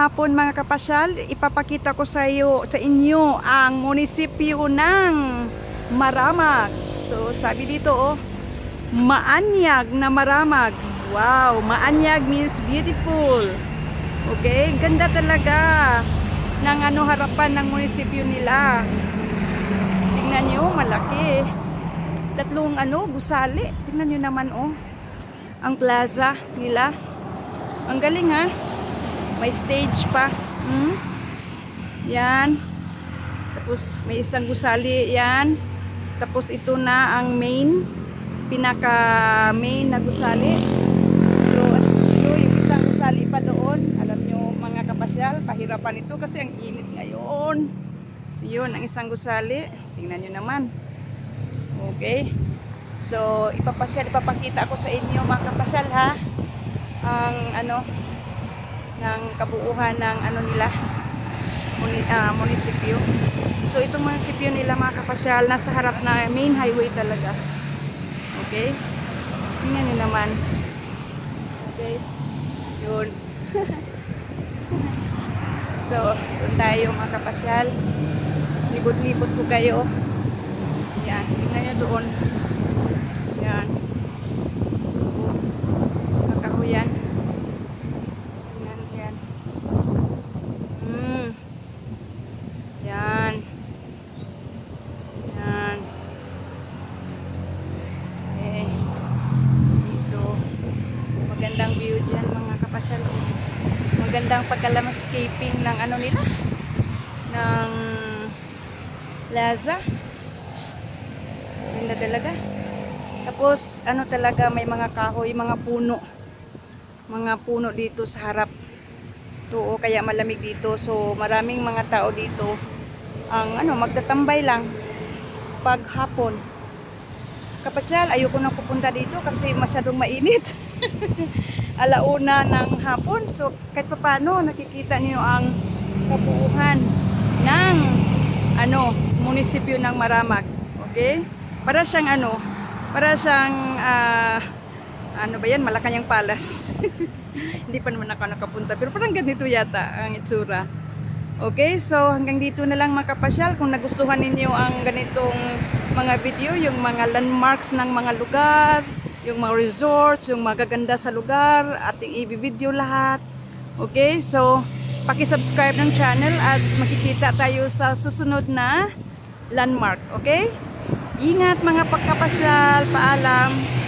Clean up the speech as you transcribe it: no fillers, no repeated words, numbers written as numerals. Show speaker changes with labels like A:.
A: hapon mga kapasyal, ipapakita ko sa inyo ang munisipyo ng Maramag. So sabi dito Maanyag na Maramag. Wow, Maanyag means beautiful. Okay, ganda talaga ng harapan ng munisipyo nila. Tingnan nyo, malaki. Tatlong gusali. Tingnan nyo naman ang plaza nila. Ang galing ha. May stage pa. Yan. Tapos may isang gusali yan. Tapos ito na ang pinaka main na gusali. So ito yung isang gusali pa doon. Alam nyo mga kapasyal, pahirapan ito kasi ang init ngayon. So yun, ang isang gusali. Tingnan nyo naman. Okay. So ipapakita ko sa inyo mga kapasyal ha. Ang ng kabuuhan ng nila munisipyo. So itong munisipyo nila mga kapasyal nasa harap na main highway talaga. Okay? Tingnan niyo naman. Okay? Yun. So, doon tayo mga kapasyal. Libot-libot ko kayo. Yan. Tingnan niyo doon. Yan. Kakahuyan. Yan. Yan. Yan. Okay. Dito. Magandang view dyan mga kapasyal. Magandang pagka-landscaping ng nila. Ng plaza. Ganda talaga. Tapos talaga may mga kahoy, mga puno. Mga puno dito sa harap. Ito kaya malamig dito. So maraming mga tao dito ang magtatambay lang pag hapon. Kapasyal, ayoko nang pupunta dito kasi masyadong mainit. Alauna ng hapon. So kahit paano nakikita niyo ang kabuuhan ng munisipyo ng Maramag. Okay? Para siyang para siyang ba yan? Malacanang Palace. Hindi pa naman ako nakapunta pero parang ganito yata ang itsura. Okay, so hanggang dito na lang mga kapasyal. Kung nagustuhan ninyo ang ganitong mga video, yung mga landmarks ng mga lugar, yung mga resorts, yung magaganda sa lugar, ating i-video lahat. Okay, so paki-subscribe ng channel at makikita tayo sa susunod na landmark. Okay? Ingat mga pagkapasyal. Paalam.